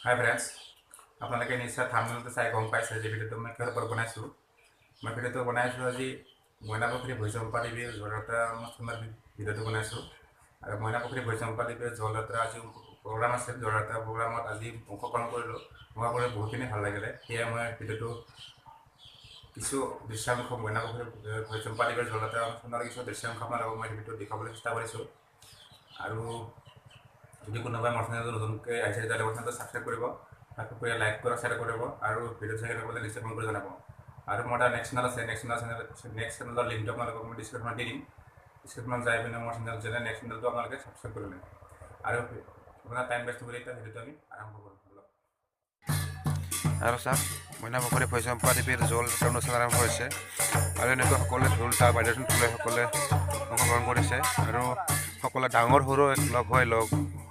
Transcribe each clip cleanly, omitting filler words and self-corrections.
Hi friends, আপোনালোকে নিশ্চয় থাম্বনেইলটো চাই গম পাইছে যে ভিডিঅ'টো মই কিহৰ ওপৰত বনাইছোঁ। মই ভিডিঅ'টো বনাইছোঁ আজি মইনাপুখুৰী ভৈৰৱম্পা দেৱীৰ জলযাত্ৰা অনুষ্ঠানৰ ভিডিঅ'টো বনাইছোঁ। আৰু মইনাপুখুৰী ভৈৰৱম্পা দেৱীৰ জলযাত্ৰা আজি প্ৰগ্ৰাম আছিল। জলযাত্ৰা প্ৰগ্ৰামত আজি অংশগ্ৰহণ কৰিলোঁ। মই কৰি বহুতখিনি ভাল লাগিলে। সেয়ে মই ভিডিঅ'টো কিছু দৃশ্যাংশ মইনাপুখুৰী ভৈৰৱম্পা দেৱীৰ জলযাত্ৰা অনুষ্ঠানৰ কিছু দৃশ্যাংশ আপোনালোকক মই ভিডিঅ'টো দেখুৱাবলৈ চেষ্টা কৰিছোঁ। আৰু যদি কোনোবাই মোৰ চেনেলটো নতুনকৈ আহিছে তেতিয়াহ'লে মোৰ চেনেলটো ছাবস্ক্ৰাইব কৰিব, তাৰোপৰি লাইক কৰক, শ্বেয়াৰ কৰিব আৰু ভিডিঅ' চাই থাকিলে নিশ্চয় ফোন কৰি জনাব। আৰু মোৰ এটা নেক্সট চেনেল আছে, নেক্সট চেনেলৰ লিংকটো আপোনালোকক মই ডিছক্ৰিপশ্যনত দি দিম। ডিছক্ৰিপশ্যনত যাই পিনে মোৰ চেনেল নেক্সট চেনেলটো আপোনালোকে ছাবস্ক্ৰাইব কৰি ল'ব। আৰু আপোনাৰ টাইম ৱেষ্ট কৰি এতিয়া ভিডিঅ'টো আমি আৰম্ভ কৰোঁ। আৰু চাওক, মইনাপুখুৰী ভৈৰৱম্পা দেৱীৰ জলযাত্ৰা অনুষ্ঠান আৰম্ভ হৈছে। আৰু এনেকৈ সকলোৱে ঢোল তাল বাদ্যযন্ত্ৰ তুলি সকলোৱে অংশগ্ৰহণ কৰিছে। আৰু সকলোৱে ডাঙৰ সৰু লগ হৈ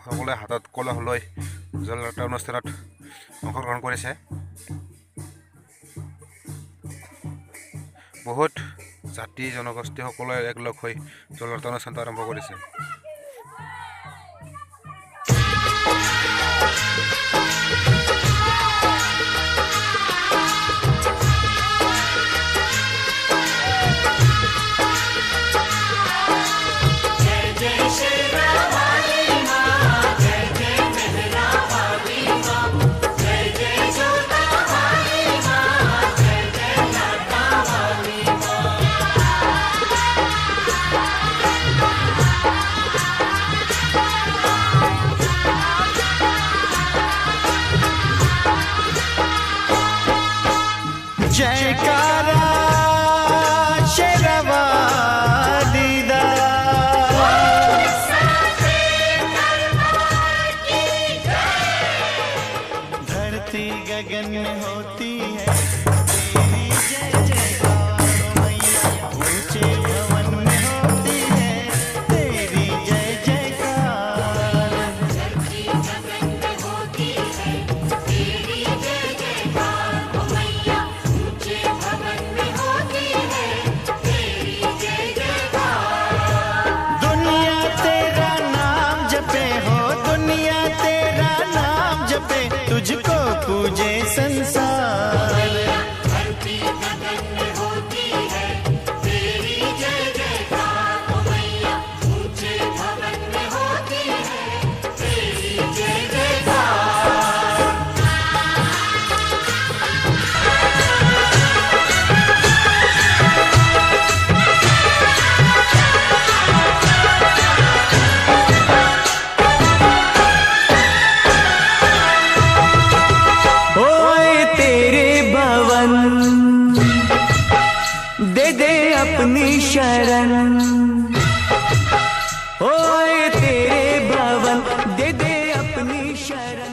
সকলোৱে হাতত কলহ লৈ জলযাত্ৰা অনুষ্ঠানত অংশগ্ৰহণ কৰিছে। বহুত জাতি জনগোষ্ঠী সকলোৱে একলগ হৈ জলযাত্ৰা অনুষ্ঠানটো আৰম্ভ কৰিছে। जयकारा शेरवाली दा, धरती गगन में होती है तेरी जय जयकार मैया, ऊंचे भवन में होती है तेरी जय जयकार। धरती गगन में होती है तेरी जय जयकार मैया, ऊंचे भवन में होती है तेरी जय जयकार। दुनिया तेरा नाम जपे हो, दुनिया तेरा नाम जपे, तुझको पूजे संसार। धरती गगन में होती है तेरी जय जयकार मैया, ऊंचे भवन में होती है तेरी जय जयकार। ओए तेरे भवन दे दे अपनी शरण, ओए तेरे भवन दे दे अपनी शरण।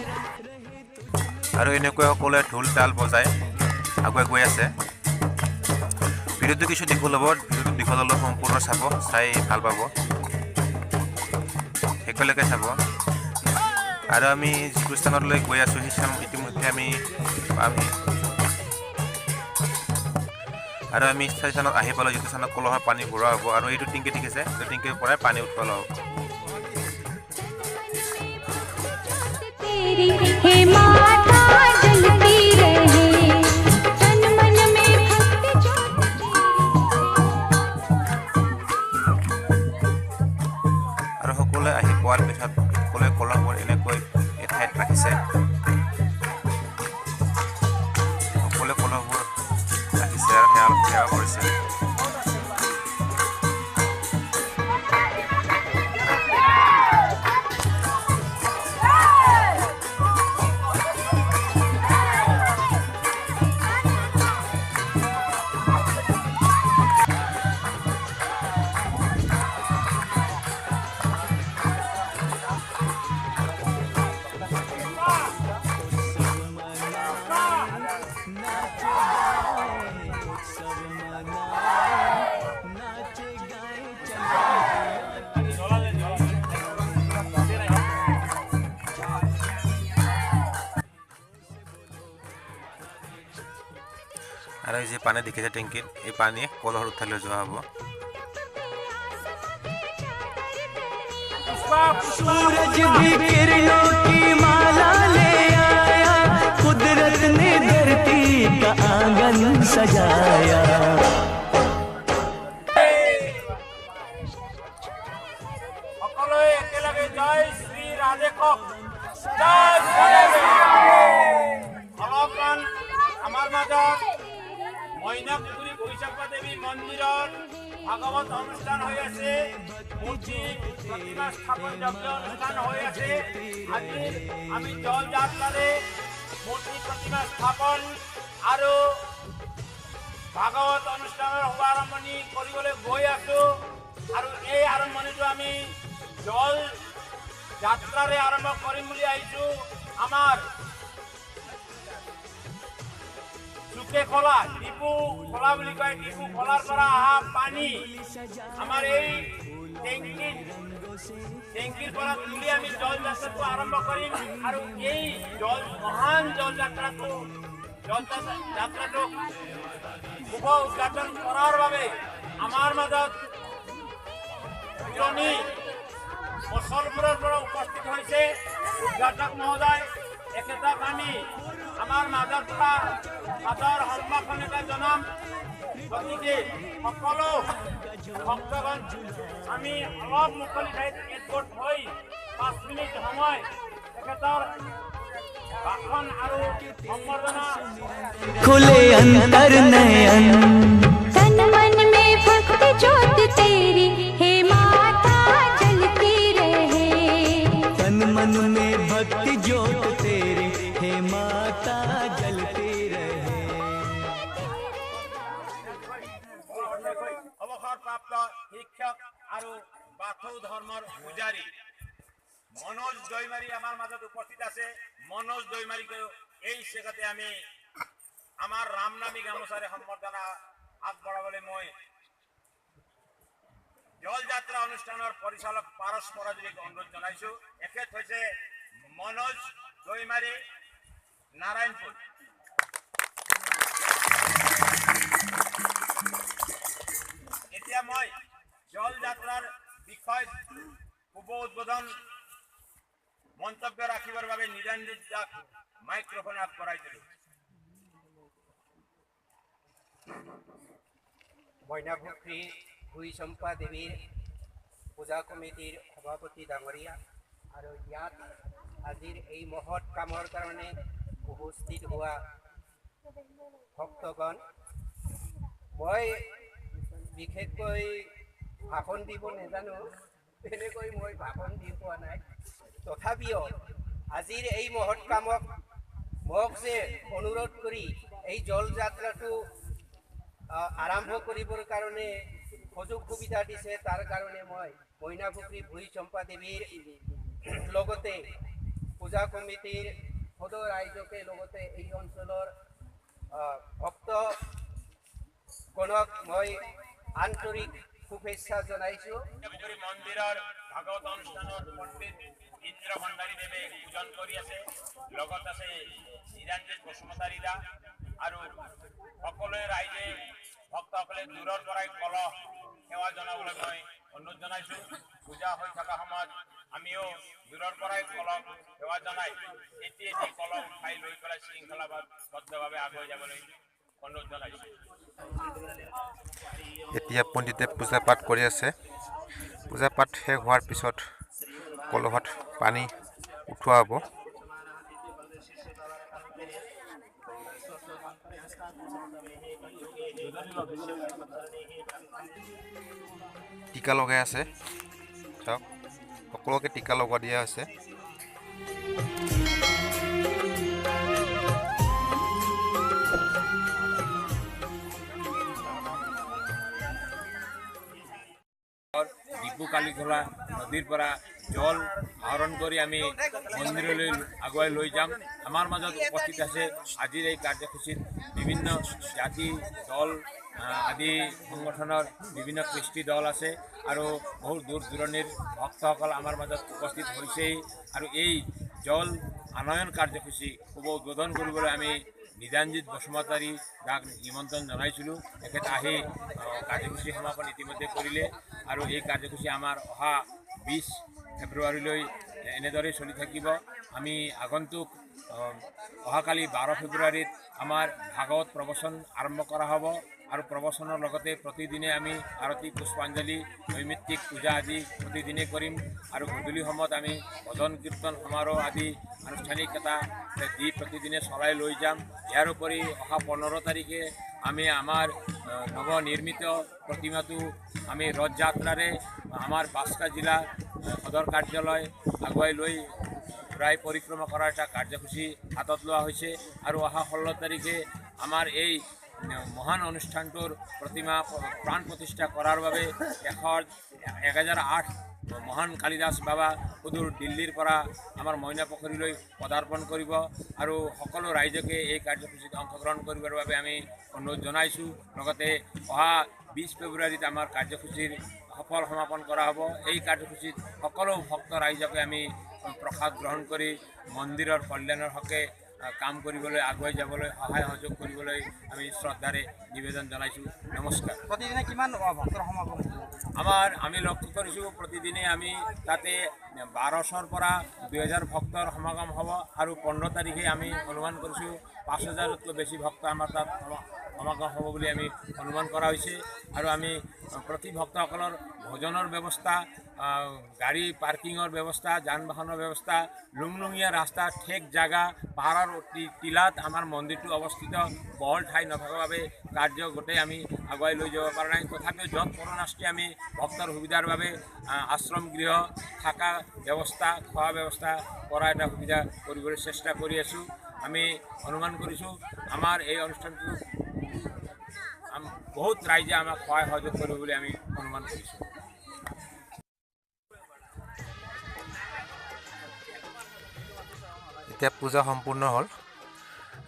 আৰু এনেকৈ সকলোৱে ঢোল তাল বজাই আগুৱাই গৈ আছে। ভিডিঅ'টো কিছু দীঘল হ'ব, ভিডিঅ'টো দীঘল হ'লেও সম্পূৰ্ণ চাব, চাই ভাল পাব, শেষলৈকে চাব। আৰু আমি যিটো স্থানলৈ গৈ আছোঁ সেই স্থান ইতিমধ্যে আমি স্থানত আহি পালোঁ, যিটো স্থানত কলহৰ পানী ভৰোৱা হ'ব। আৰু এইটো টিংকি দেখিছে, এইটো টিংকিৰ পৰাই পানী উঠোৱা হ'ব। আৰু সকলোৱে আহি পোৱাৰ পিছত সকলোৱে কলহবোৰ এনেকৈ এঠাইত ৰাখিছে। সকলোৱে কলহবোৰ ৰাখিছে আৰু সেৱা কৰিছে। আৰু এই যে পানী দেখিছে টেংকিত, এই পানী কলহত উঠাই লৈ যোৱা হ'ব। सूरज भी किरणों की माला ले आए, सजाया। সকলোৱে একেলগে জয় শ্ৰী ৰাধে কওক। জয় শ্ৰী অলপমান আমাৰ মাজত মইনাপুখুৰী ভৈৰৱম্পা দেৱী মন্দিৰত ভাগৱত অনুষ্ঠান হৈ আছে, মূৰ্তি প্ৰতিমা স্থাপন যজ্ঞ অনুষ্ঠান হৈ আছে। আজি আমি জল যাত্ৰাৰে মূৰ্তি প্ৰতিমা স্থাপন আৰু ভাগৱত অনুষ্ঠানৰ শুভাৰম্ভণি কৰিবলৈ গৈ আছো। আৰু এই আৰম্ভণিটো আমি জল যাত্ৰাৰে আৰম্ভ কৰিম বুলি আহিছো। আমাৰ চুকে খোলা ডিপু খোলা বুলি কয়, ডিপু খোলাৰ পৰা অহা পানী আমাৰ এই টেংকিৰ পৰা তুলি আমি জল যাত্ৰাটো আৰম্ভ কৰিম। আৰু এই মহান জল যাত্ৰাটো শুভ উদযাপন কৰাৰ বাবে আমাৰ মাজত পুৰণি মুছলপুৰৰ পৰা উপস্থিত হৈছে উদ্ঘাটক মহোদয়। এখেতক আমি আমাৰ মাজৰ পৰা আদৰ সম্ভাষণতা জনাম। গতিকে সকলো ভক্তগণ আমি অলপ মুকলি ঠাইত একগোট হৈ 5 মিনিট সময় তেখেতৰ ভাষণ আৰু সম্বৰ্ধনা। खुले अंतर नयन, तन मन में भक्ति ज्योत तेरी हे माता जलती रहे। तन मन में भक्ति ज्योत तेरी हे माता जलती रहे। অৱসৰপ্ৰাপ্ত শিক্ষক আৰু বাথৌ ধৰ্মৰ পূজাৰী মনোজ দৈমাৰী আমাৰ মাজত উপস্থিত আছে। মনোজ দৈমাৰীকে এই চেগতে আমি আমাৰ ৰামনামী গামোচাৰে সম্বৰ্ধনা আগবঢ়াবলৈ মই জল যাত্ৰা অনুষ্ঠানৰ পৰিচালক পাৰস পৰাজীক অনুৰোধ জনাইছো। এখেত হৈছে মনোজ দৈমাৰী, নাৰায়ণপুৰ। এতিয়া মই জল যাত্ৰাৰ বিষয়ত শুভ উদ্বোধন মন্তব্য ৰাখিবৰ বাবে নিৰঞ্জিত দাক মাইক্ৰফোন আগবঢ়াই দিলোঁ। মইনাপুখুৰী ভৈৰৱম্পা দেৱীৰ পূজা কমিটিৰ সভাপতি ডাঙৰীয়া আৰু ইয়াত আজিৰ এই মহৎ কামৰ কাৰণে উপস্থিত হোৱা ভক্তগণ, মই বিশেষকৈ ভাষণ দিব নাজানো, তেনেকৈ মই ভাষণ দি পোৱা নাই। তথাপিও আজিৰ এই মহৎ কামক মোক যে অনুৰোধ কৰি এই জল যাত্ৰাটো আৰম্ভ কৰিবৰ কাৰণে সুযোগ সুবিধা দিছে, তাৰ কাৰণে মই মইনাপুখুৰী ভৈৰৱম্পা দেৱীৰ লগতে পূজা কমিটিৰ সদৌ ৰাইজকে লগতে এই অঞ্চলৰ ভক্তগণক মই আন্তৰিক শুভেচ্ছা জনাইছোঁ। মন্দিৰৰ ভাগৱত অনুষ্ঠানত পণ্ডিত ইন্দ্ৰ ভণ্ডাৰী দেৱে পূজন কৰি আছে, লগত আছে নিৰঞ্জিত বসুমতাৰী দা আৰু সকলোৱে ৰাইজে ভক্তসকলে দূৰৰ পৰাই কলহ সেৱা জনাবলৈ মই অনুৰোধ জনাইছোঁ। পূজা হৈ থকা সময়ত আমিও দূৰৰ পৰাই কলহ সেৱা জনাই এটি কলহ উঠাই লৈ পেলাই শৃংখলাবদ্ধভাৱে আগুৱাই যাবলৈ অনুৰোধ জনাইছোঁ। এতিয়া পণ্ডিতে পূজা পাঠ কৰি আছে। পূজা পাঠ শেষ হোৱাৰ পিছত কলহত পানী উঠোৱা হ'ব। টিকা লগাই আছে, চাওক সকলোকে টিকা লগোৱা দিয়া হৈছে। ডিপু কালিখোলা নদীৰ পৰা জল আহৰণ কৰি আমি মন্দিৰলৈ আগুৱাই লৈ যাম। আমাৰ মাজত উপস্থিত আছে আজিৰ এই কাৰ্যসূচীত বিভিন্ন জাতি দল আদি সংগঠনৰ বিভিন্ন কৃষ্টি দল আছে আৰু বহু দূৰ দূৰণিৰ ভক্তসকল আমাৰ মাজত উপস্থিত হৈছেই। আৰু এই জল আনয়ন কাৰ্যসূচী শুভ উদ্বোধন কৰিবলৈ আমি নিৰঞ্জিত বসুমতাৰী যাক নিমন্ত্ৰণ জনাইছিলোঁ, তেখেত আহি কাৰ্যসূচী সমাপন ইতিমধ্যে কৰিলে। আৰু এই কাৰ্যসূচী আমাৰ অহা 20 ফেব্ৰুৱাৰীলৈ এনেদৰেই চলি থাকিব। আমি আগন্তুক অহাকালি 12 ফেব্ৰুৱাৰীত আমাৰ ভাগৱত প্ৰবচন আৰম্ভ কৰা হ'ব আৰু প্ৰবচনৰ লগতে প্ৰতিদিনে আমি আৰতি পুষ্পাঞ্জলি নৈমিত্তিক পূজা আদি প্ৰতিদিনে কৰিম আৰু গধূলি সময়ত আমি ভজন কীৰ্তন সমাৰোহ আদি আনুষ্ঠানিক এটা দি প্ৰতিদিনে চলাই লৈ যাম। ইয়াৰ উপৰি অহা 15 তাৰিখে আমি আমাৰ নৱনিৰ্মিত প্ৰতিমাটো আমি ৰথযাত্ৰাৰে আমাৰ বাক্সা জিলা সদৰ কাৰ্যালয় আগুৱাই লৈ ঘূৰাই পৰিক্ৰমা কৰাৰ এটা কাৰ্যসূচী হাতত লোৱা হৈছে আৰু অহা 16 তাৰিখে আমাৰ এই মহান অনুষ্ঠানটোৰ প্ৰতিমা প্ৰাণ প্ৰতিষ্ঠা কৰাৰ বাবে 1008 মহান কালিদাস বাবা সুদূৰ দিল্লীৰ পৰা আমাৰ মইনা পুখুৰীলৈ পদাৰ্পণ কৰিব আৰু সকলো ৰাইজকে এই কাৰ্যসূচীত অংশগ্ৰহণ কৰিবৰ বাবে আমি অনুৰোধ জনাইছোঁ। লগতে অহা 20 ফেব্ৰুৱাৰীত আমাৰ কাৰ্যসূচীৰ সফল সমাপন কৰা হ'ব। এই কাৰ্যসূচীত সকলো ভক্ত ৰাইজকে আমি প্ৰসাদ গ্ৰহণ কৰি মন্দিৰৰ কল্যাণৰ হকে কাম কৰিবলৈ আগুৱাই যাবলৈ সহায় সহযোগ কৰিবলৈ আমি শ্ৰদ্ধাৰে নিবেদন জনাইছোঁ। নমস্কাৰ। প্ৰতিদিনে কিমান ভক্তৰ সমাগম? আমি লক্ষ্য কৰিছোঁ প্ৰতিদিনে আমি তাতে 1200ৰ পৰা 2000 ভক্তৰ সমাগম হ'ব আৰু 15 তাৰিখে আমি অনুমান কৰিছোঁ 5000তকৈ বেছি ভক্ত আমাৰ তাত সমাগম হ'ব বুলি আমি অনুমান কৰা হৈছে আৰু আমি প্ৰতি ভক্তসকলৰ ভোজনৰ ব্যৱস্থা, গাড়ী পাৰ্কিঙৰ ব্যৱস্থা, যান বাহনৰ ব্যৱস্থা, লুংলুঙীয়া ৰাস্তা, ঠেক জাগা, পাহাৰৰ টিলাত আমাৰ মন্দিৰটো অৱস্থিত, বহল ঠাই নথকাৰ বাবে কাৰ্য গোটেই আমি আগুৱাই লৈ যাব পৰা নাই। তথাপিও য'ত পৰণাস্তি আমি ভক্তৰ সুবিধাৰ বাবে আশ্ৰম গৃহ, থকা ব্যৱস্থা, খোৱা ব্যৱস্থা কৰা এটা সুবিধা কৰিবলৈ চেষ্টা কৰি আছোঁ। আমি অনুমান কৰিছোঁ আমাৰ এই অনুষ্ঠানটো বহুত ৰাইজে আমাক সহায় সহযোগ কৰিব বুলি আমি অনুমান কৰিছোঁ। এতিয়া পূজা সম্পূৰ্ণ হ'ল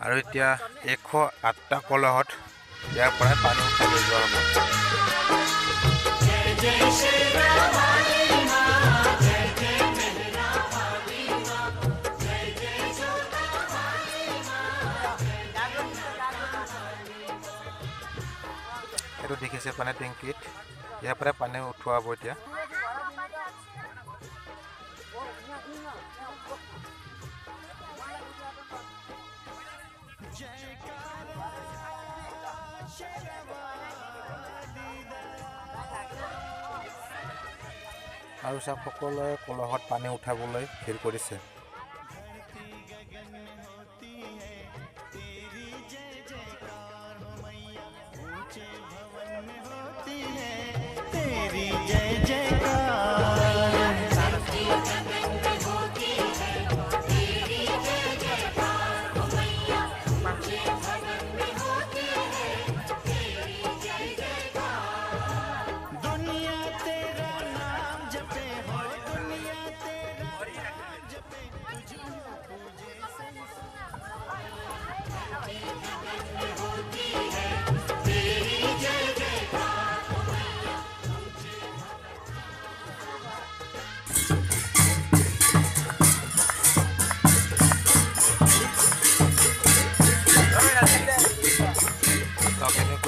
আৰু এতিয়া 108টা কলহত ইয়াৰ পৰাই পানী উঠাই লৈ যোৱা হ'ব। এইটো দেখিছে পানী টেংকিত, ইয়াৰ পৰাই পানী উঠোৱা হ'ব এতিয়া। আৰু চব সকলোৱে কলহত পানী উঠাবলৈ ভিৰ কৰিছে।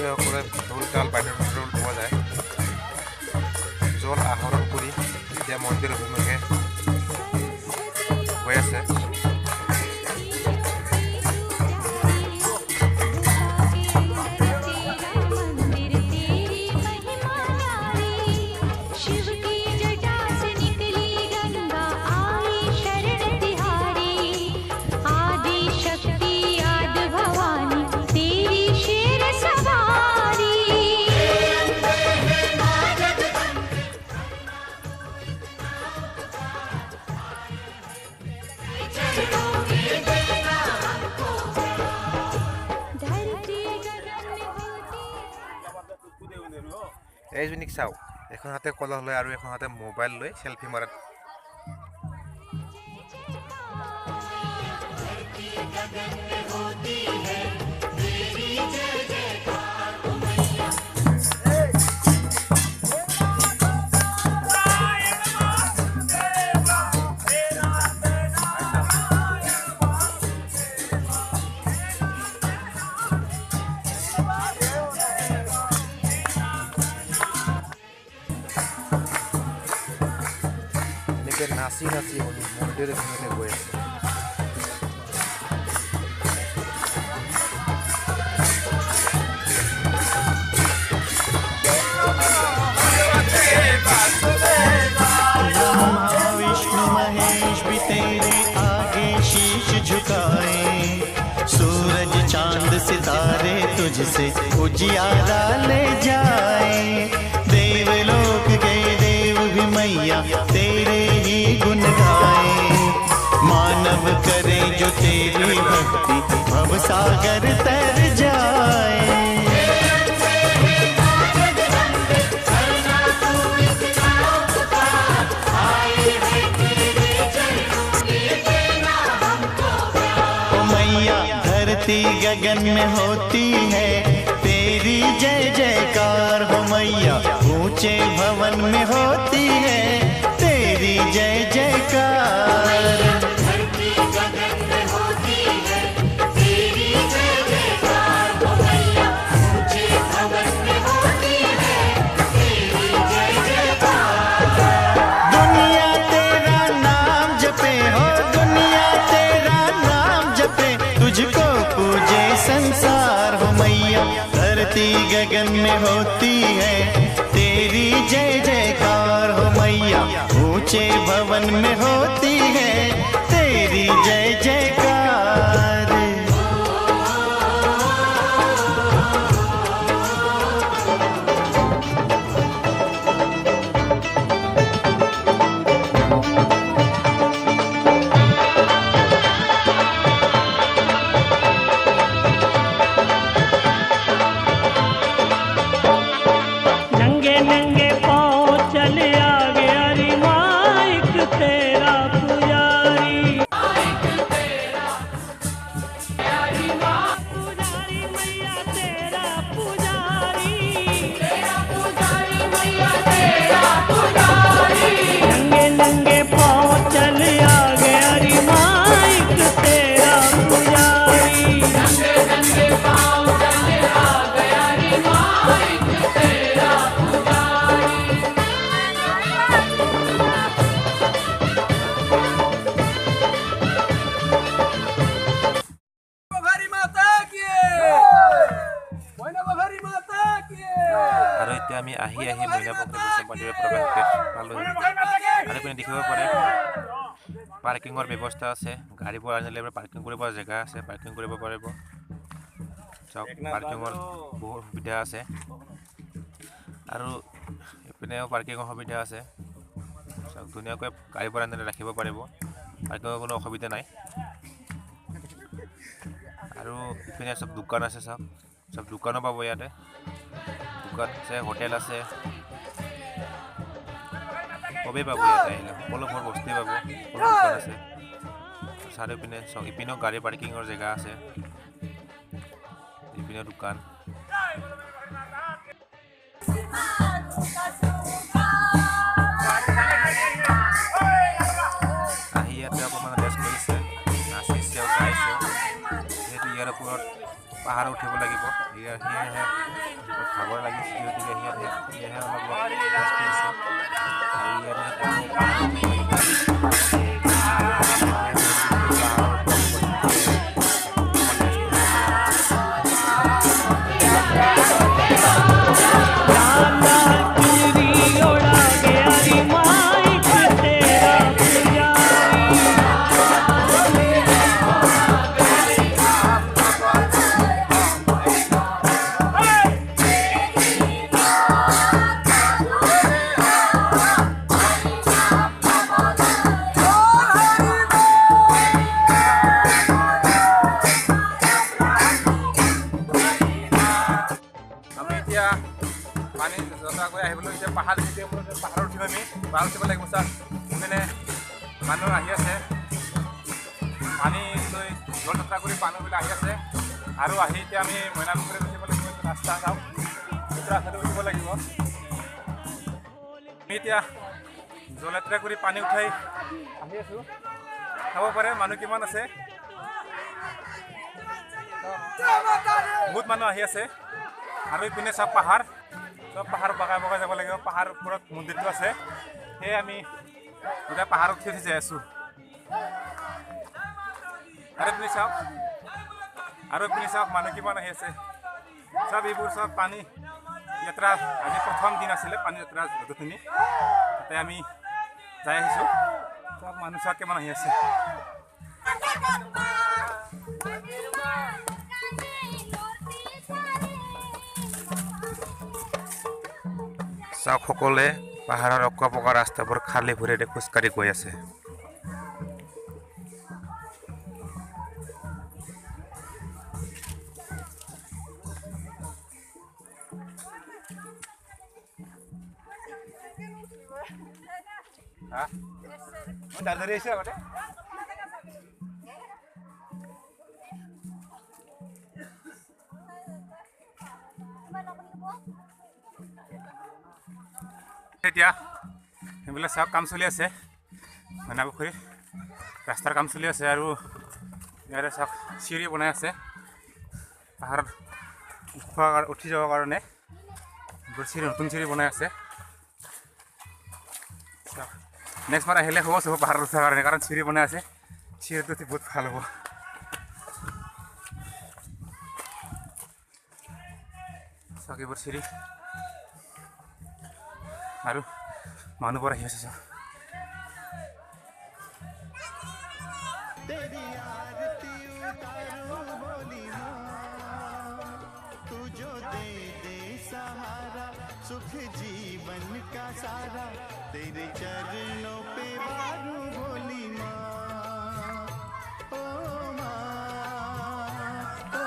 সকলে ঢোল তাল বাদ্যযন্ত্ৰ পোৱা যায়। জল আহৰণ কৰি এতিয়া মন্দিৰ অভিমুখে গৈ আছে। এইজনীক চাওক, এখন হাতে কলহ লৈ আৰু এখন হাতে মোবাইল লৈ চেলফি মাৰাত। নাচি নাচি মন্দিৰ অভিমুখে গৈ আছে। तुझसे उजियारा ले जाए। देवलोक के देव भी मैया तेरे ही गुण गाए। मानव करे जो तेरी भक्ति भव सागर तर जाए। धरती गगन में होती है तेरी जय जयकार हो मैया। ऊंचे भवन में होती है तेरी जय जयकार। धरती गगन में होती है तेरी जय जयकार हो मैया। ऊंचे भवन में होती है तेरी जय जयकार। दुनिया तेरा नाम जपे हो, दुनिया तेरा नाम जपे, तुझको पूजे संसार हो मैया। धरती गगन में होती है तेरी जय जयकार हो मैया। ऊंचे भवन में होती है तेरी जय जयकार। আৰু এতিয়া আমি আহি মইনা পুখুৰী বৈষ্ণৱ মন্দিৰৰ প্ৰৱেশ গেট পালোহি। আৰু আপুনি দেখিব পাৰে পাৰ্কিঙৰ ব্যৱস্থা আছে। গাড়ীবোৰ আনিলে পাৰ্কিং কৰিব জেগা আছে, পাৰ্কিং কৰিব পাৰিব। চাওক পাৰ্কিঙৰ বহুত সুবিধা আছে আৰু ইপিনেও পাৰ্কিঙৰ সুবিধা আছে। চাওক ধুনীয়াকৈ গাড়ীবোৰ আনিলে ৰাখিব পাৰিব, পাৰ্কিঙৰ কোনো অসুবিধা নাই। আৰু ইপিনে চব দোকান আছে, চব দোকানো পাব ইয়াতে। দোকান আছে, হোটেল আছে, সবেই পাব ইয়াতে আহিলে। সকলোবোৰ বস্তুৱেই পাব, সকলো দোকান আছে। চাৰিওপিনে চক ইপিনেও গাড়ী পাৰ্কিঙৰ জেগা আছে, ইপিনেও দোকান। আহি ইয়াতে অকণমান ৰেষ্ট কৰিছে, নাচিছে, গাইছে। যিহেতু ইয়াৰ ওপৰত পাহাৰ উঠিব লাগিব, সেয়েহে ভাগৰ লাগিছে, গতিকে সেয়েহে অলপ ৰেষ্ট কৰিছে। আৰু পানী জোতাকৈ আহিবলৈ এতিয়া পাহাৰ পাহাৰত উঠিম। আমি পাহাৰ উঠিব লাগিব। ছাৰ মানে মানুহ আহি আছে, পানী লৈ জল যাত্ৰা কৰি মানুহবিলাক আহি আছে। আৰু আহি এতিয়া আমি মইনা পুখুৰীত উঠিব লাগিব। ৰাস্তা চাওক, ৰাস্তাটো উঠিব লাগিব। আমি এতিয়া জল যাত্ৰা কৰি পানী উঠাই আহি আছোঁ। চাব পাৰে মানুহ কিমান আছে, বহুত মানুহ আহি আছে। আৰু ইপিনে চব পাহাৰ, চব পাহাৰ বগাই বগাই যাব লাগিব। পাহাৰ ওপৰত মন্দিৰটো আছে, সেয়ে আমি এতিয়া পাহাৰত উঠি যাই আছোঁ। আৰু আপুনি চাওক মানুহ কিমান আহি আছে। চব এইবোৰ চব পানী যাত্ৰা, আজি প্ৰথম দিন আছিলে পানী যাত্ৰা যতখিনি, তাতে আমি যাই আহিছোঁ। চব মানুহ চব কিমান আহি আছে। চাওক সকলোৱে পাহাৰৰ অকা পকা ৰাস্তাবোৰ খালী ভৰিৰে খোজকাঢ়ি গৈ আছে। এতিয়া সেইবিলাক চাওক কাম চলি আছে, মইনা পুখুৰীত ৰাস্তাৰ কাম চলি আছে আৰু ইয়াৰে চাওক চিৰি বনাই আছে পাহাৰত উঠি যাবৰ কাৰণে। চিৰি নতুন চিৰি বনাই আছে। নেক্সট বাৰ আহিলে হ'ব চব পাহাৰত উঠাৰ কাৰণে, কাৰণ চিৰি বনাই আছে, চিৰিটো উঠি বহুত ভাল হ'ব। চাওক এইবোৰ চিৰি আৰু মানুহবোৰ আহি আছে চাওক। तेरी आरती उतारूं बोली माँ, तू जो दे दे सहारा, सुख जीवन का सारा, तेरे चरणों पे वारूं बोली माँ, ओ माँ, ओ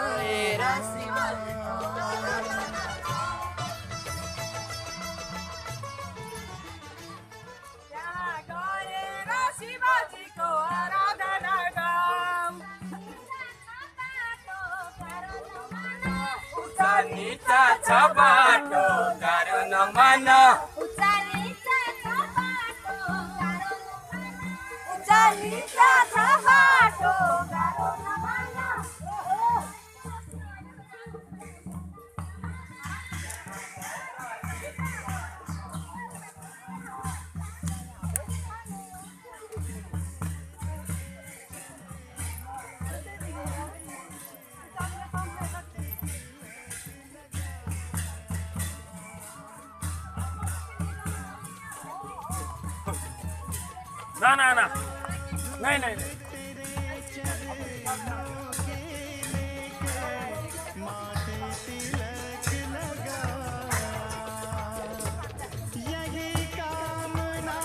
यही कामना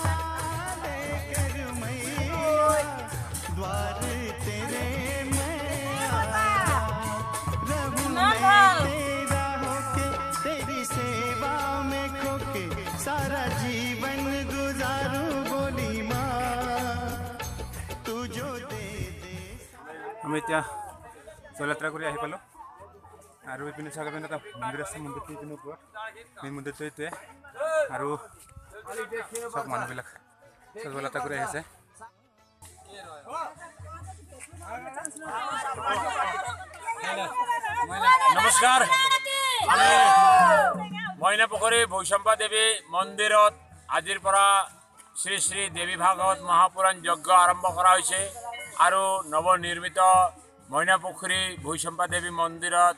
लेकर मैया द्वार तेरे मैं आया, रहूं मैं तेरा होके, तेरी सेवा में खोके, सारा जीवन गुजारूं बोली माँ, तू जो दे दे। আমি এতিয়া জলযাত্ৰা কৰি আহি পালোঁ আৰু এইপিনে চাওক এইপিনে এটা মন্দিৰ আছে, মন্দিৰটো এইপিনে ওপৰত মেইন মন্দিৰটো এইটোৱে। আৰু চব মানুহবিলাক জলযাত্ৰা কৰি আহিছে। নমস্কাৰ। আমি মইনা পুখুৰী ভৈসম্পা দেৱী মন্দিৰত আজিৰ পৰা শ্ৰী শ্ৰী দেৱী ভাগৱত মহাপুৰাণ যজ্ঞ আৰম্ভ কৰা হৈছে আৰু নৱনিৰ্মিত মইনা পুখুৰী ভৈসম্পা দেৱী মন্দিৰত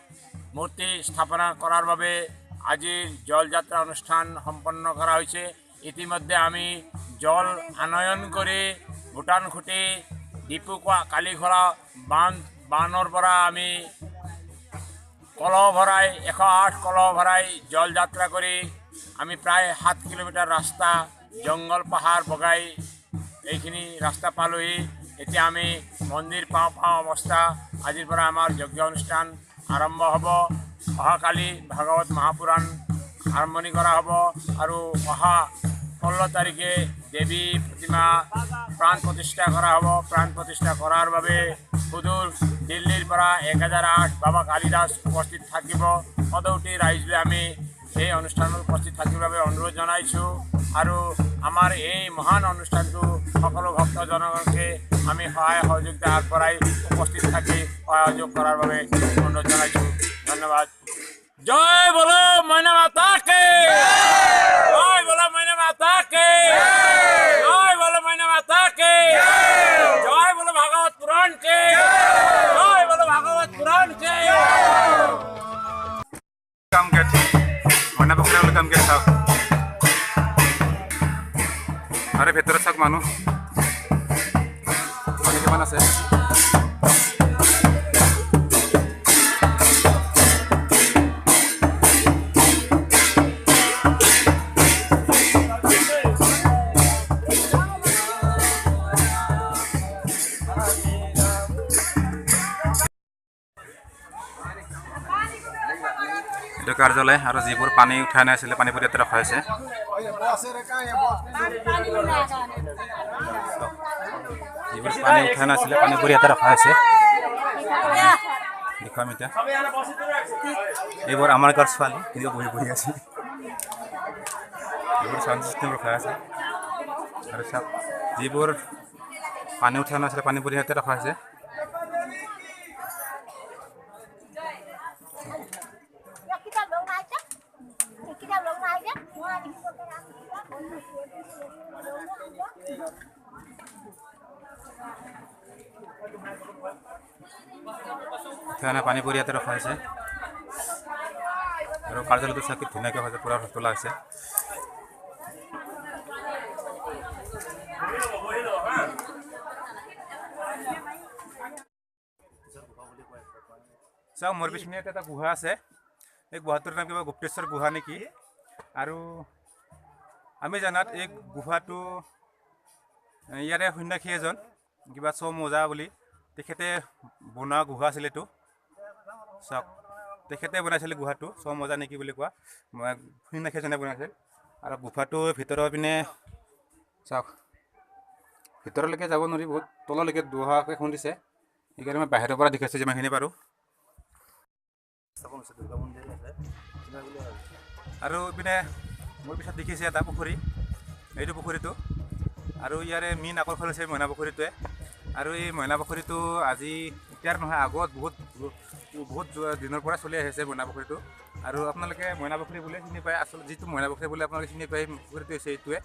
মূৰ্তি স্থাপনা কৰাৰ বাবে আজিৰ জলযাত্ৰা অনুষ্ঠান সম্পন্ন কৰা হৈছে। ইতিমধ্যে আমি জল আনয়ন কৰি ভূটান খুঁটি ডিপু কালিখোলা বানৰ পৰা আমি কলহ ভৰাই 108 কলহ ভৰাই জলযাত্ৰা কৰি আমি প্ৰায় 7 কিলোমিটাৰ ৰাস্তা জংঘল পাহাৰ বগাই এইখিনি ৰাস্তা পালোহি। এতিয়া আমি মন্দিৰ পাওঁ অৱস্থা। আজিৰ পৰা আমাৰ যজ্ঞ অনুষ্ঠান আৰম্ভ হ'ব। অহাকালি ভাগৱত মহাপুৰাণ আৰম্ভণি কৰা হ'ব আৰু অহা 16 তাৰিখে দেৱী প্ৰতিমা প্ৰাণ প্ৰতিষ্ঠা কৰা হ'ব। প্ৰাণ প্ৰতিষ্ঠা কৰাৰ বাবে সুদূৰ দিল্লীৰ পৰা 1008 বাবা কালিদাস উপস্থিত থাকিব। সদৌতি ৰাইজে আমি এই অনুষ্ঠানত উপস্থিত থাকিবৰ বাবে অনুৰোধ জনাইছোঁ আৰু আমাৰ এই মহান অনুষ্ঠানটো সকলো ভক্ত জনগণকে আমি সহায় সহযোগিতা আগবঢ়াই উপস্থিত থাকি সহযোগ কৰাৰ বাবে অনুৰোধ জনাইছোঁ। ধন্যবাদ। জয় বলো মইনা মাতা কে, জয় বলো মইনা মাতা কে, জয় বলো মইনা মাতা কে, জয় বলো ভাগৱত পুৰাণ কে, জয় বলো ভাগৱত পুৰাণ কে। কাম গেট মইনা পুখুৰী কাম গেট চাওক আৰু ভিতৰত চাওক মানুহ কিমান আছে। এইটো কাৰ্যালয় আৰু যিবোৰ পানী উঠাই নাই আছিলে পানীবোৰ ইয়াতে ৰখা হৈছে যিবোৰ পানী উঠাই নাছিলে পানীবোৰ ইয়াতে ৰখা হৈছে দেখুৱাম এতিয়া এইবোৰ আমাৰ গাঁৱৰ ছোৱালী কিন্তু বহি আছে এইবোৰ চাউণ্ড চিষ্টেম ৰখা আছে আৰু চাওক যিবোৰ পানী উঠাই নাছিলে পানীবোৰ ইয়াতে ৰখা হৈছে পানীবোৰ ইয়াতে ৰখা হৈছে আৰু কাৰ্যালয়টো চাকি ধুনীয়াকৈ হৈছে পূৰা তোলা হৈছে চাওক মোৰ পিছনে এটা গুহা আছে এই গুহাটোৰ নাম কিবা গুপ্তেশ্বৰ গুহা নেকি আৰু আমি জানাত এই গুহাটো ইয়াৰে সন্যাসী এজন কিবা চৌ মোজা বুলি তেখেতে বনোৱা গুহা আছিল এইটো চাওক তেখেতে বনাইছিলে গুহাটো চৌ মোজা নেকি বুলি কোৱা সন্যাসী এজনে বনাইছিল আৰু গুহাটোৰ ভিতৰৰ পিনে চাওক ভিতৰলৈকে যাব নোৱাৰি বহুত তললৈকে দুহাকৈ খুন্দিছে সেইকাৰণে মই বাহিৰৰ পৰা দেখাইছোঁ যিমানখিনি পাৰোঁ আৰু ইপিনে মোৰ পিছত দেখিছে এটা পুখুৰী এইটো পুখুৰীটো আৰু ইয়াৰে মেইন আকৰ্ষণ হৈছে মইনা পুখুৰীটোৱে আৰু এই মইনা পুখুৰীটো আজি এতিয়াৰ নহয় আগত বহুত দিনৰ পৰা চলি আহিছে মইনা পুখুৰীটো আৰু আপোনালোকে মইনা পুখুৰী বুলি চিনি পায় আচলতে যিটো মইনা পুখুৰী বুলি আপোনালোকে চিনি পায় পুখুৰীটো হৈছে এইটোৱে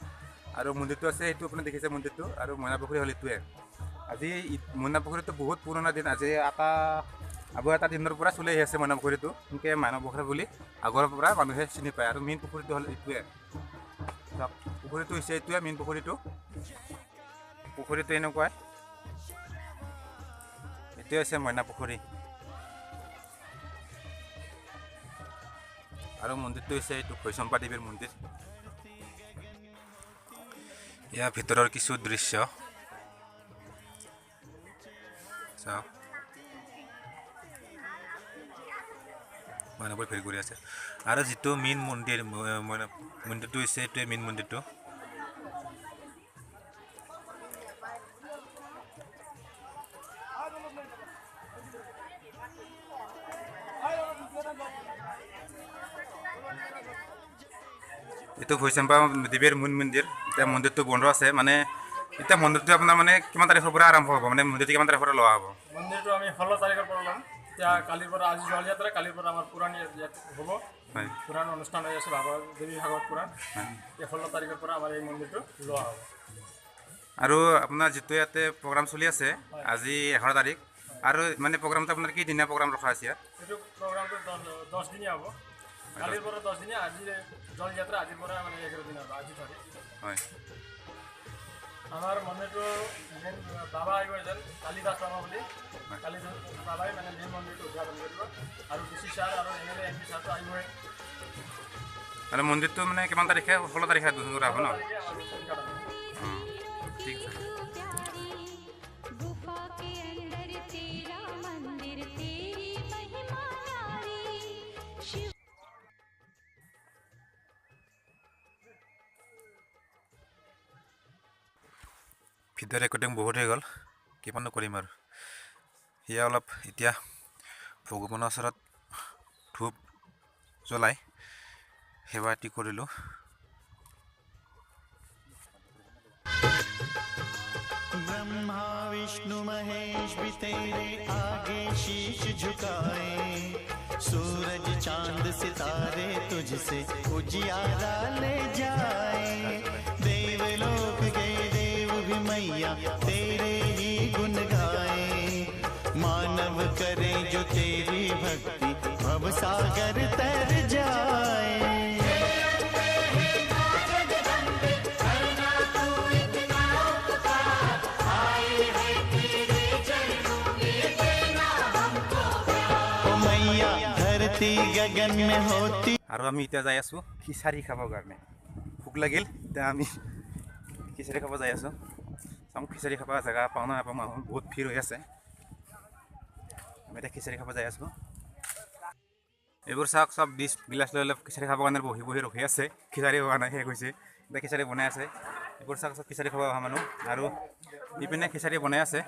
আৰু মন্দিৰটো আছে সেইটো আপুনি দেখিছে মন্দিৰটো আৰু মইনা পুখুৰী হ'ল এইটোৱে আজি মইনা পুখুৰীটো বহুত পুৰণা দিন আজি আগৰ এটা দিনৰ পৰা চলি আহি আছে মইনা পুখুৰীটো এনেকৈ মইনা পুখুৰী বুলি আগৰ পৰা মানুহে চিনি পায় আৰু মেইন পুখুৰীটো হ'ল এইটোৱে পুখুৰীটো হৈছে এইটোৱে মেইন পুখুৰীটো এনেকুৱাই এইটোৱে হৈছে মইনা পুখুৰী আৰু মন্দিৰটো হৈছে এইটো ভৈচম্পা দেৱীৰ মন্দিৰ ইয়াৰ ভিতৰৰ কিছু দৃশ্য চাওক মানুহবোৰ ভিৰ কৰি আছে আৰু যিটো মেইন মন্দিৰটো হৈছে এইটোৱে মেইন মন্দিৰটো এইটো ভৈচম্পা দেৱীৰ মূল মন্দিৰ এতিয়া মন্দিৰটো বন্ধ আছে মানে এতিয়া মন্দিৰটো আপোনাৰ মানে কিমান তাৰিখৰ পৰা আৰম্ভ হ'ব মানে মন্দিৰটো কিমান তাৰিখৰ পৰা লোৱা হ'ব মন্দিৰটো আমি 16 তাৰিখৰ পৰা ল'ম এতিয়া কালিৰ পৰা আজি জল যাত্ৰা কালিৰ পৰা আমাৰ পুৰাণ ইয়াত হ'ব হয় পুৰাণ অনুষ্ঠান হৈ আছে দেৱী ভাগৱত পুৰাণ এই 16 তাৰিখৰ পৰা আমাৰ এই মন্দিৰটো লোৱা হ'ব আৰু আপোনাৰ যিটো ইয়াতে প্ৰগ্ৰাম চলি আছে আজি 11 তাৰিখ আৰু মানে প্ৰগ্ৰামটো আপোনাৰ কি দিনীয়া প্ৰগ্ৰাম ৰখা আছে ইয়াত এইটো প্ৰগ্ৰামটো 10 দিনীয়া হ'ব কালিৰ পৰা 10 দিনীয়া আজি জল যাত্ৰা আজিৰ পৰা মানে 11 দিন হ'ব আজি তাৰিখ হয় আমাৰ মন্দিৰটো বাবা আহিব এজন কালিদাস বাবা বুলি কালিদাস বাবাই মানে মেইন মন্দিৰটো উদ্ঘাটন কৰিব আৰু ডিচি ছাৰ আৰু MLA MP ছাৰটো আহিবই আৰু মন্দিৰটো মানে কিমান তাৰিখে 16 তাৰিখে উদ্বোধন কৰা হ'ব ন ঠিক আছে गुफा के अंदर तेरा मंदिर तेरी महिमा न्यारी शिव ভিডিঅ' ৰেকৰ্ডিং বহুত হৈ গ'ল কিমাননো কৰিম আৰু সেয়া অলপ এতিয়া ভগৱানৰ ওচৰত ধূপ জ্বলাই সেৱা এটি কৰিলোঁ ब्रह्मा विष्णु महेश भी तेरे आगे शीश झुकाए सूरज चांद सितारे तुझसे उजियारा ले जाए देवलोक के देव भी मैया तेरे ही गुण गाए मानव करे जो तेरी भक्ति भव सागर तर जाए धरती गगन में होती আৰু আমি এতিয়া যাই আছোঁ খিচাৰি খাবৰ কাৰণে ভোক লাগিল এতিয়া আমি খিচাৰি খাব যাই আছোঁ চাওঁ খিচাৰি খাব জেগা পাওঁ না নাপাওঁ মানুহ বহুত ভিৰ হৈ আছে আমি এতিয়া খিচাৰি খাব যাই আছোঁ এইবোৰ চাওক চব ডিছ গিলাচ লৈ অলপ খিচাৰি খাবৰ কাৰণে বহি বহি ৰখি আছে খিচাৰি হোৱা নাই শেষ হৈছে এতিয়া খিচাৰি বনাই আছে এইবোৰ চাওক চব খিচাৰি খাব অহা মানুহ আৰু ইপিনে খিচাৰি বনাই আছে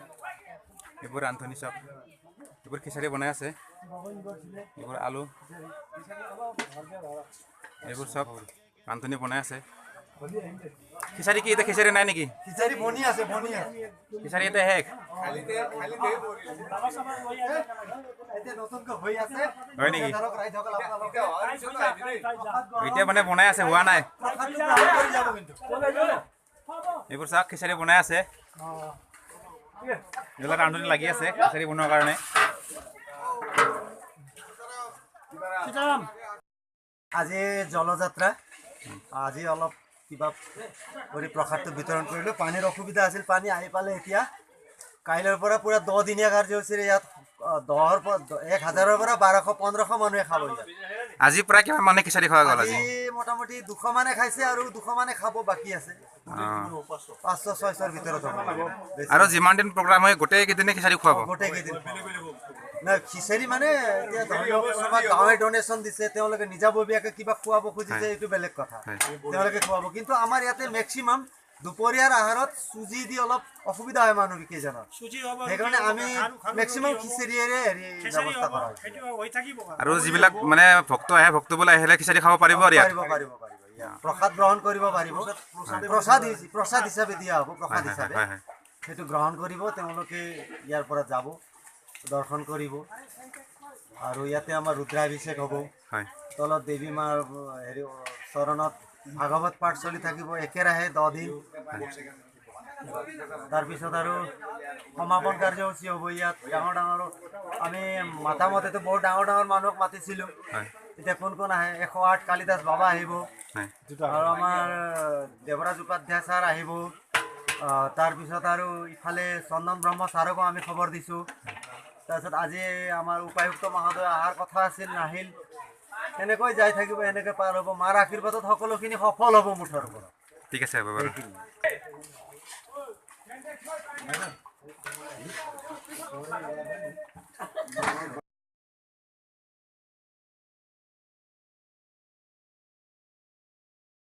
এইবোৰ ৰান্ধনি চব এইবোৰ খিচাৰি বনাই আছে এইবোৰ আলু এইবোৰ চব ৰান্ধনি বনাই আছে খিচাৰি কি এতিয়া খিচাৰি নাই নেকি খিচাৰি বনি আছে খিচাৰি এতিয়া শেষ এতিয়া নতুনকৈ হৈ আছে হয় নেকি ধৰক ৰাইজসকল আপোনালোকে এতিয়া মানে বনাই আছে হোৱা নাই প্ৰসাদটো গ্ৰহণ কৰি যাব কিন্তু এইবোৰ চাওক খিচাৰি বনাই আছে এইবিলাক ৰান্ধনি লাগি আছে খিচাৰি বনোৱাৰ কাৰণে আজি জলযাত্ৰা আজি অলপ কিবা কৰি প্ৰসাদটো বিতৰণ কৰিলোঁ পানীৰ অসুবিধা আছিল পানী আহি পালে এতিয়া কাইলৈৰ পৰা পূৰা 10 দিনীয়া কাৰ্যসূচীৰে ইয়াত 10ৰ পৰা 1000ৰ পৰা 1200-1500 মানুহে খাব ইয়াত আজি প্ৰায় কিমান মানে খিচাৰি খোৱা গ'ল আজি আজি মোটামুটি 200 মানে খাইছে আৰু 200 মানে খাব বাকী আছে 500-600ৰ ভিতৰত হ'ব আৰু যিমান দিন প্ৰগ্ৰাম হয় গোটেই কেইদিনে খিচাৰি খুৱাব গোটেই কেইদিন না খিচাৰি মানে এতিয়া ধৰি লওক কোনোবা গাঁৱে ডনেশ্যন দিছে তেওঁলোকে নিজাববীয়াকৈ কিবা খুৱাব খুজিছে এইটো বেলেগ কথা তেওঁলোকে খুৱাব কিন্তু আমাৰ ইয়াতে মেক্সিমাম দুপৰীয়াৰ আহাৰত চুজি দি অলপ অসুবিধা হয় মানুহ কেইজনৰ সেইকাৰণে আমি মেক্সিমাম খিচিৰিৰে হেৰি ব্যৱস্থা কৰা আৰু যিবিলাক মানে ভক্ত আহে ভক্তবিলাক আহিলে খিচাৰি খাব পাৰিব আৰু ইয়াত পাৰিব প্ৰসাদ গ্ৰহণ কৰিব পাৰিব প্ৰসাদ হিচাপে দিয়া হ'ব প্ৰসাদ হিচাপে সেইটো গ্ৰহণ কৰিব তেওঁলোকে ইয়াৰ পৰা যাব দৰ্শন কৰিব আৰু ইয়াতে আমাৰ ৰুদ্ৰাভিষেক হ'ব হয় তলত দেৱী মাৰ হেৰি চৰণত ভাগৱত পাঠ চলি থাকিব একেৰাহে 10 দিন তাৰপিছত আৰু সমাপন কাৰ্যসূচী হ'ব ইয়াত ডাঙৰ ডাঙৰ আমি মাতামতেতো বহুত ডাঙৰ ডাঙৰ মানুহক মাতিছিলোঁ এতিয়া কোন কোন আহে 108 কালিদাস বাবা আহিব আৰু আমাৰ দেৱৰাজ উপাধ্যায় ছাৰ আহিব তাৰপিছত আৰু ইফালে চন্দন ব্ৰহ্ম ছাৰকো আমি খবৰ দিছোঁ তাৰপিছত আজি আমাৰ উপায়ুক্ত মহোদয় অহাৰ কথা আছিল নাহিল এনেকৈ যাই থাকিব এনেকৈ পাৰ হ'ব মাৰ আশীৰ্বাদত সকলোখিনি সফল হ'ব মুঠৰ ওপৰত ঠিক আছে হ'ব বাৰু